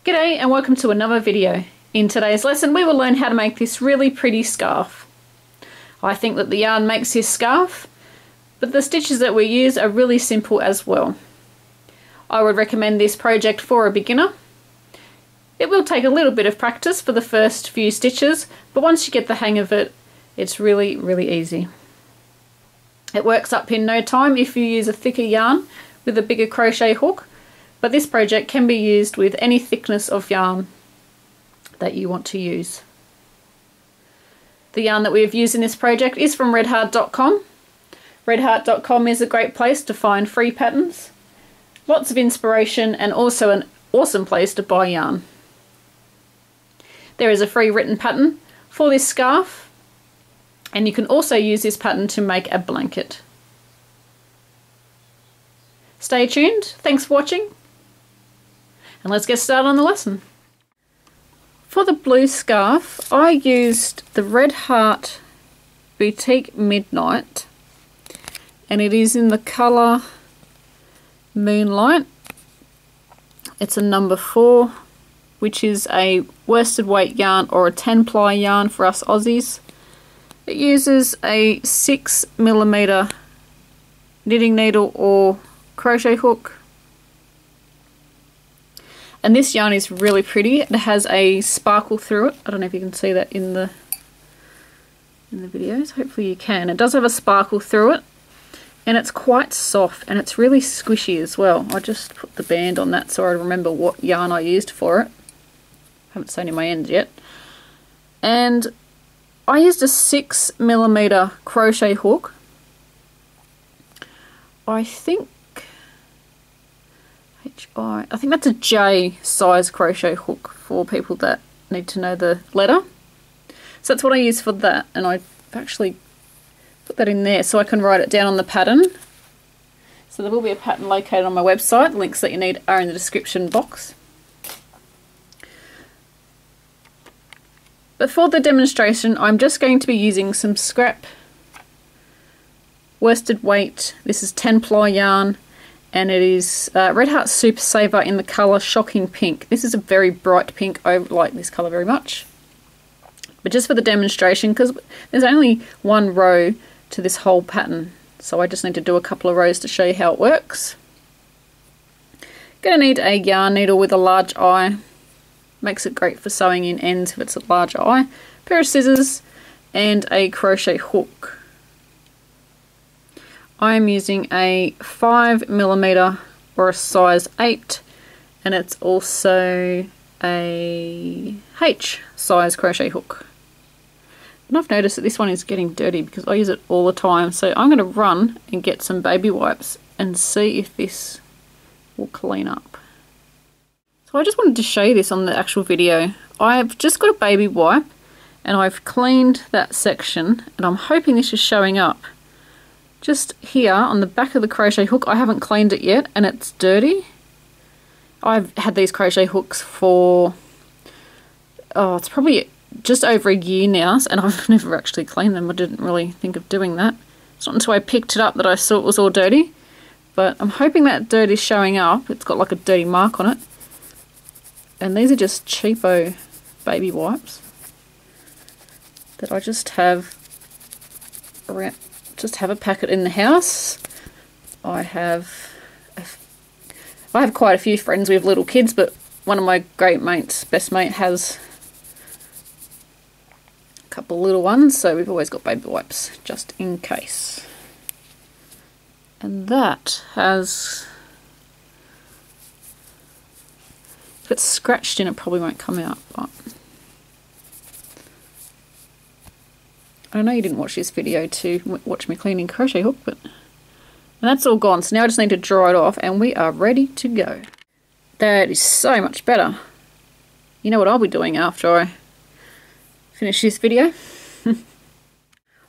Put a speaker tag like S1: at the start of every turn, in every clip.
S1: G'day and welcome to another video. In today's lesson we will learn how to make this really pretty scarf. I think that the yarn makes this scarf, but the stitches that we use are really simple as well. I would recommend this project for a beginner. It will take a little bit of practice for the first few stitches, but once you get the hang of it, it's really easy. It works up in no time if you use a thicker yarn with a bigger crochet hook. But this project can be used with any thickness of yarn that you want to use. The yarn that we have used in this project is from redheart.com. Redheart.com is a great place to find free patterns, lots of inspiration, and also an awesome place to buy yarn. There is a free written pattern for this scarf, and you can also use this pattern to make a blanket. Stay tuned, thanks for watching. And let's get started on the lesson. For the blue scarf, I used the Red Heart Boutique Midnight, and it is in the colour Moonlight. It's a number 4, which is a worsted weight yarn or a 10-ply yarn for us Aussies. It uses a 6mm knitting needle or crochet hook. And this yarn is really pretty. It has a sparkle through it. I don't know if you can see that in the videos. Hopefully you can. It does have a sparkle through it. And it's quite soft and it's really squishy as well. I just put the band on that so I remember what yarn I used for it. I haven't sewn in my ends yet. And I used a 6mm crochet hook. I think that's a J size crochet hook for people that need to know the letter. So that's what I use for that, and I've actually put that in there so I can write it down on the pattern. So there will be a pattern located on my website. The links that you need are in the description box. But for the demonstration I'm just going to be using some scrap worsted weight. This is 10-ply yarn. And it is Red Heart Super Saver in the colour Shocking Pink. This is a very bright pink. I like this colour very much. But just for the demonstration, because there's only one row to this whole pattern, so I just need to do a couple of rows to show you how it works. Going to need a yarn needle with a large eye. Makes it great for sewing in ends if it's a large eye. A pair of scissors and a crochet hook. I am using a 5mm or a size 8, and it's also a H size crochet hook. And I've noticed that this one is getting dirty because I use it all the time, so I'm going to run and get some baby wipes and see if this will clean up. So I just wanted to show you this on the actual video. I've just got a baby wipe and I've cleaned that section, and I'm hoping this is showing up. Just here on the back of the crochet hook, I haven't cleaned it yet and it's dirty. I've had these crochet hooks for, it's probably just over a year now, and I've never actually cleaned them. I didn't really think of doing that. It's not until I picked it up that I saw it was all dirty. But I'm hoping that dirt is showing up. It's got like a dirty mark on it. And these are just cheapo baby wipes that I just have around. Just have a packet in the house. I have quite a few friends with little kids, but one of my great mates, best mate, has a couple little ones, so we've always got baby wipes just in case. And that has, if it's scratched in, it probably won't come out, but I know you didn't watch this video to watch me cleaning crochet hook, but and that's all gone. So now I just need to dry it off and we are ready to go. That is so much better. You know what I'll be doing after I finish this video?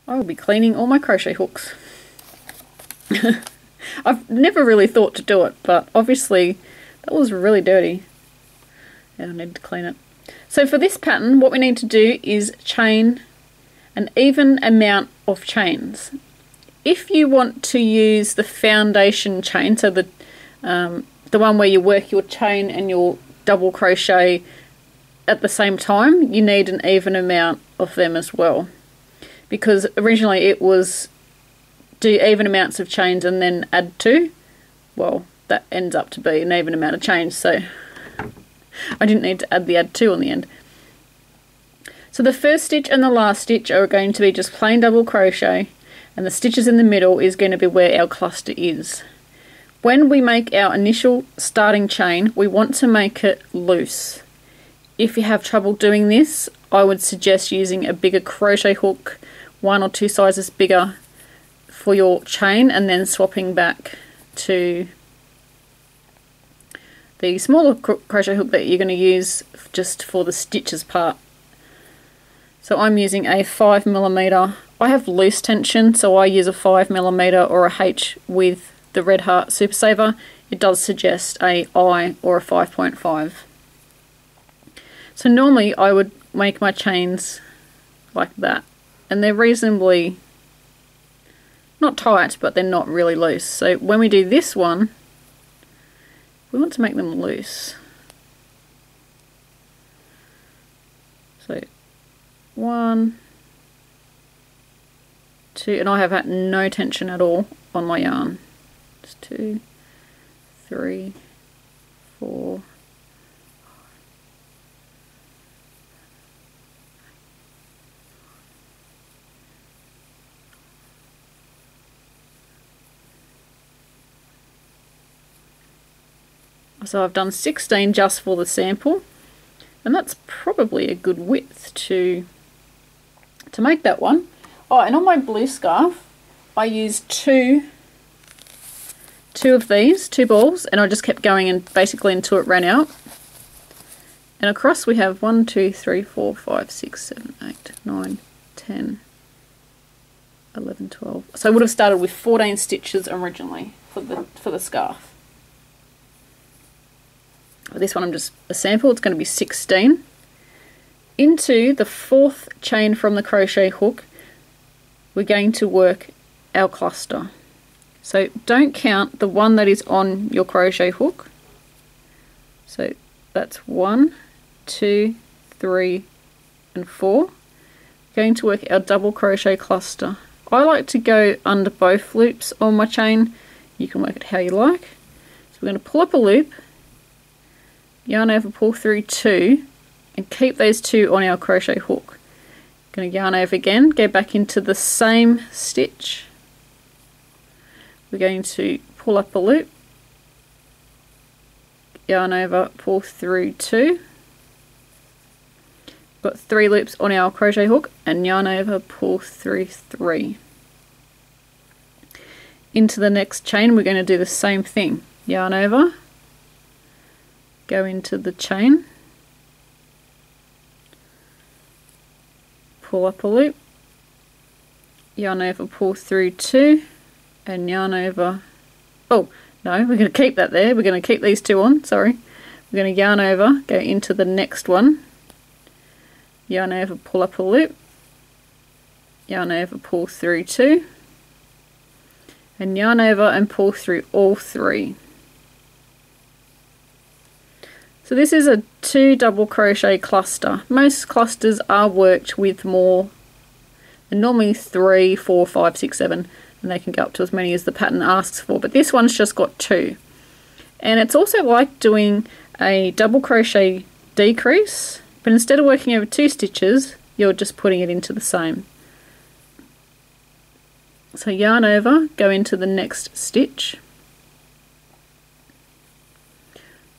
S1: I will be cleaning all my crochet hooks. I've never really thought to do it, but obviously that was really dirty and I need to clean it. So for this pattern, what we need to do is chain an even amount of chains. If you want to use the foundation chain, so the one where you work your chain and your double crochet at the same time, you need an even amount of them as well, because originally it was do even amounts of chains and then add 2. Well, that ends up to be an even amount of chains, so I didn't need to add the add 2 on the end. So the first stitch and the last stitch are going to be just plain double crochet, and the stitches in the middle is going to be where our cluster is. When we make our initial starting chain, we want to make it loose. If you have trouble doing this, I would suggest using a bigger crochet hook, 1 or 2 sizes bigger, for your chain, and then swapping back to the smaller crochet hook that you're going to use just for the stitches part. So I'm using a 5mm. I have loose tension, so I use a 5mm or a H with the Red Heart Super Saver. It does suggest a I or a 5.5. So normally I would make my chains like that, and they're reasonably not tight, but they're not really loose. So when we do this one, we want to make them loose. So 1, 2, and I have had no tension at all on my yarn. Just 2, 3, 4. So I've done 16 just for the sample, and that's probably a good width to make that one. Oh, and on my blue scarf, I used two of these, 2 balls, and I just kept going and basically until it ran out. And across we have 1, 2, 3, 4, 5, 6, 7, 8, 9, 10, 11, 12. So I would have started with 14 stitches originally for the scarf. This one I'm just a sample, it's going to be 16. Into the 4th chain from the crochet hook, we're going to work our cluster. So don't count the one that is on your crochet hook. So that's 1, 2, 3, and 4. We're going to work our double crochet cluster. I like to go under both loops on my chain. You can work it how you like. So we're going to pull up a loop, yarn over, pull through 2, and keep those 2 on our crochet hook. Going to yarn over again, go back into the same stitch. We're going to pull up a loop, yarn over, pull through 2. Got 3 loops on our crochet hook, and yarn over, pull through 3. Into the next chain we're going to do the same thing. Yarn over, go into the chain, pull up a loop, yarn over, pull through 2, and yarn over. Oh no, we're going to keep that there, we're going to keep these 2 on, sorry. We're going to yarn over, go into the next one, yarn over, pull up a loop, yarn over, pull through 2, and yarn over and pull through all 3. So this is a 2 double crochet cluster. Most clusters are worked with more, and normally 3, 4, 5, 6, 7, and they can go up to as many as the pattern asks for, but this one's just got 2. And it's also like doing a double crochet decrease, but instead of working over 2 stitches, you're just putting it into the same. So yarn over, go into the next stitch,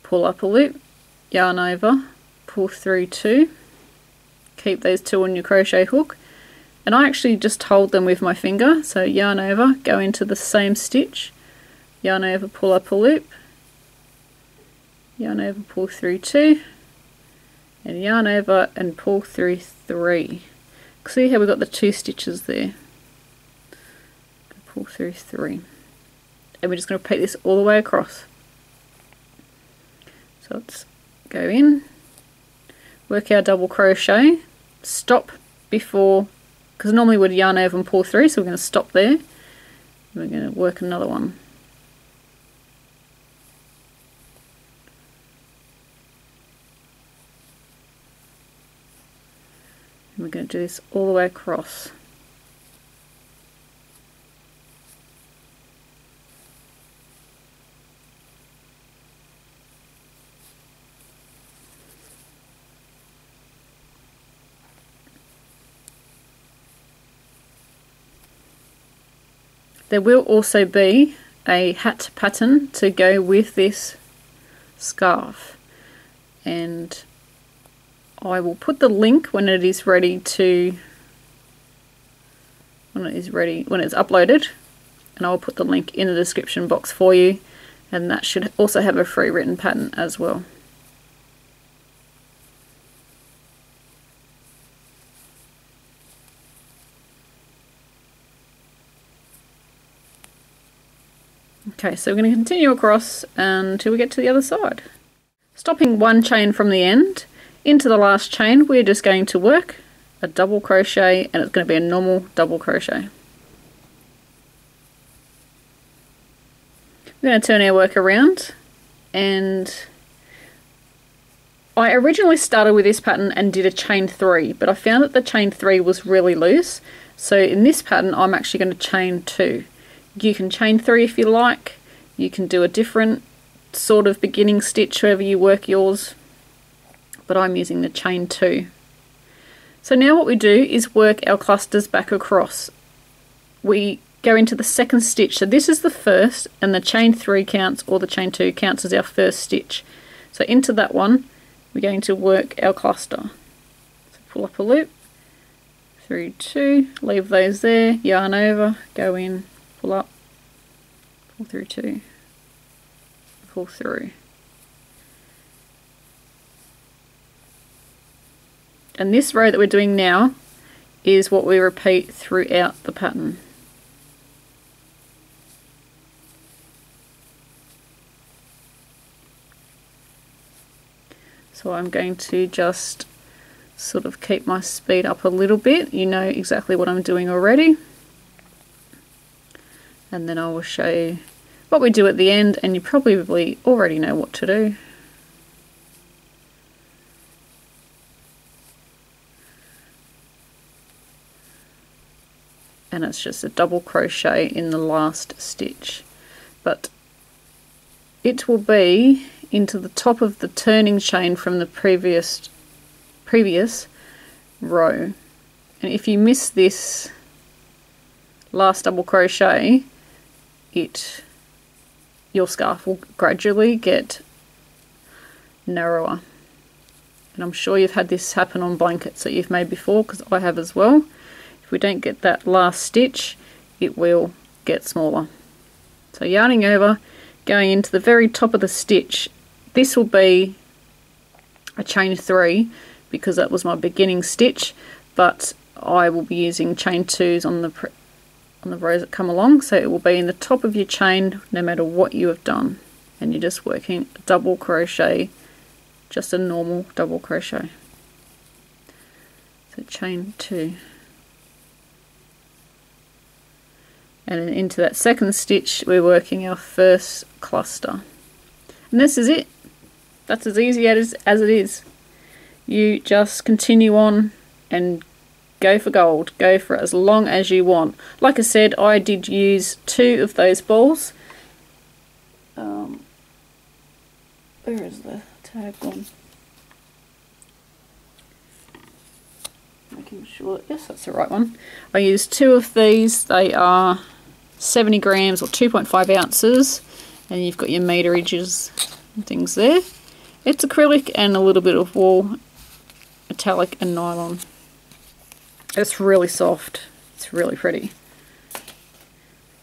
S1: pull up a loop, yarn over, pull through 2, keep those 2 on your crochet hook, and I actually just hold them with my finger. So yarn over, go into the same stitch, yarn over, pull up a loop, yarn over, pull through 2, and yarn over and pull through 3. See how we've got the 2 stitches there? Pull through 3, and we're just going to repeat this all the way across. So let's go in, work our double crochet, stop before, because normally we'd yarn over and pull through, so we're going to stop there, and we're going to work another one. And we're going to do this all the way across. There will also be a hat pattern to go with this scarf, and I will put the link when it is ready when it's uploaded, and I'll put the link in the description box for you, and that should also have a free written pattern as well. Okay, so we're going to continue across until we get to the other side. Stopping one chain from the end, into the last chain we're just going to work a double crochet, and it's going to be a normal double crochet. We're going to turn our work around, and I originally started with this pattern and did a chain 3, but I found that the chain 3 was really loose, so in this pattern I'm actually going to chain 2. You can chain 3 if you like, you can do a different sort of beginning stitch however you work yours, but I'm using the chain 2. So now what we do is work our clusters back across. We go into the second stitch, so this is the first, and the chain 3 counts, or the chain 2 counts as our first stitch. So into that one we're going to work our cluster. So pull up a loop, through 2, leave those there, yarn over, go in, pull up, pull through 2, pull through. And this row that we're doing now is what we repeat throughout the pattern. So I'm going to just sort of keep my speed up a little bit. You know exactly what I'm doing already. And then I will show you what we do at the end, and you probably already know what to do. And it's just a double crochet in the last stitch, but it will be into the top of the turning chain from the previous row. And if you miss this last double crochet, your scarf will gradually get narrower. And I'm sure you've had this happen on blankets that you've made before, because I have as well. If we don't get that last stitch, it will get smaller. So yarning over, going into the very top of the stitch. This will be a chain 3 because that was my beginning stitch, but I will be using chain 2s on the rows that come along, so it will be in the top of your chain no matter what you have done, and you're just working a double crochet, just a normal double crochet. So chain 2. And then into that second stitch we're working our first cluster. And this is it. That's as easy as it is. You just continue on and go for gold. Go for it as long as you want. Like I said, I did use 2 of those balls. Where is the tag gone? Making sure, yes, that's the right one. I used 2 of these. They are 70 grams or 2.5 ounces, and you've got your meterages and things there. It's acrylic and a little bit of wool, metallic and nylon. It's really soft. It's really pretty.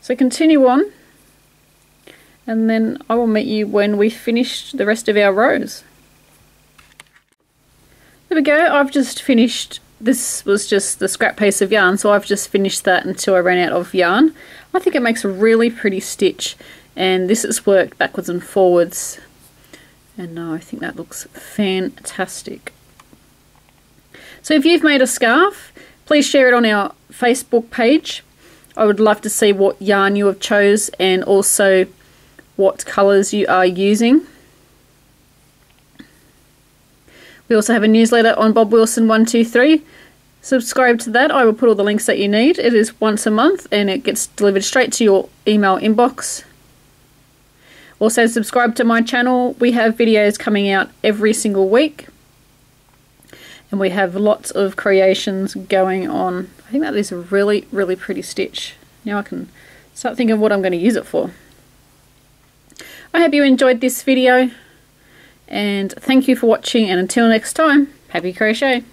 S1: So continue on, and then I will meet you when we finish the rest of our rows. There we go. I've just finished. This was just the scrap piece of yarn, so I've just finished that until I ran out of yarn. I think it makes a really pretty stitch, and this is worked backwards and forwards, and I think that looks fantastic. So if you've made a scarf, please share it on our Facebook page. I would love to see what yarn you have chose and also what colours you are using. We also have a newsletter on Bob Wilson 123, subscribe to that. I will put all the links that you need. It is once a month and it gets delivered straight to your email inbox. Also subscribe to my channel. We have videos coming out every single week. And we have lots of creations going on. I think that is a really, really pretty stitch. Now I can start thinking of what I'm going to use it for. I hope you enjoyed this video. And thank you for watching. And until next time, happy crochet!